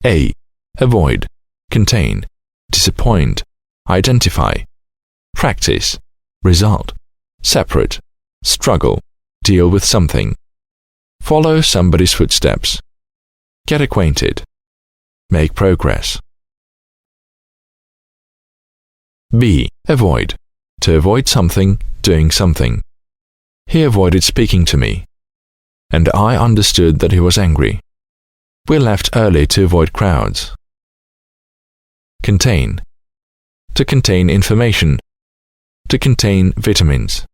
A. Avoid, contain, disappoint, identify. Practice, result, separate, struggle, deal with something. Follow somebody's footsteps. Get acquainted. Make progress. B. Avoid, to avoid something, doing something. He avoided speaking to me, and I understood that he was angry. We left early to avoid crowds. Contain, to contain information, to contain vitamins.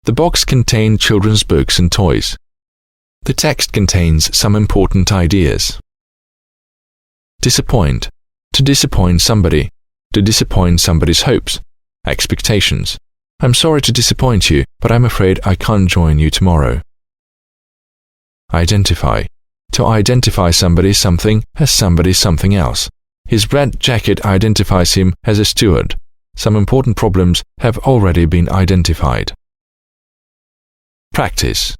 The box contained children's books and toys. The text contains some important ideas. Disappoint, to disappoint somebody, to disappoint somebody's hopes, expectations. I'm sorry to disappoint you, but I'm afraid I can't join you tomorrow. Identify, to identify somebody something as somebody something else. His red jacket identifies him as a steward. Some important problems have already been identified. Practice,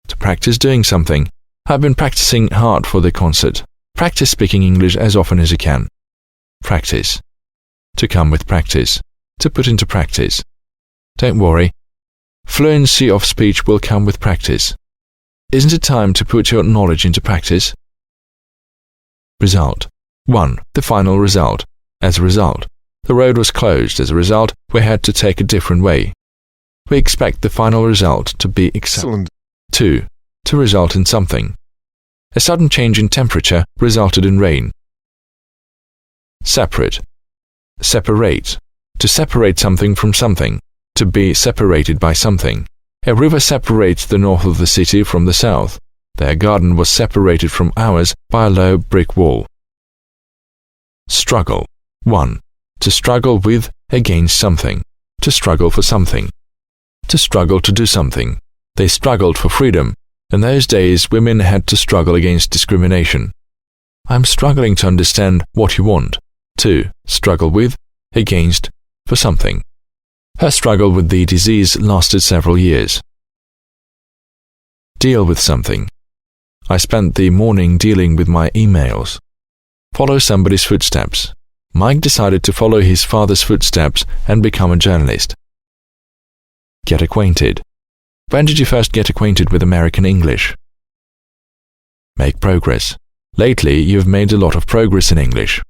to practice doing something. I've been practicing hard for the concert. Practice speaking English as often as you can. Practice, to come with practice, to put into practice. Don't worry. Fluency of speech will come with practice. Isn't it time to put your knowledge into practice? Result. 1. The final result. As a result, the road was closed. As a result, we had to take a different way. We expect the final result to be excellent. 2. To result in something. A sudden change in temperature resulted in rain. Separate. Separate. To separate something from something. To be separated by something. A river separates the north of the city from the south. Their garden was separated from ours by a low brick wall. Struggle. 1. To struggle with, against something. To struggle for something. To struggle to do something. They struggled for freedom. In those days, women had to struggle against discrimination. I'm struggling to understand what you want. 2. Struggle with, against, for something. Her struggle with the disease lasted several years. Deal with something. I spent the morning dealing with my emails. Follow somebody's footsteps. Mike decided to follow his father's footsteps and become a journalist. Get acquainted. When did you first get acquainted with American English? Make progress. Lately, you've made a lot of progress in English.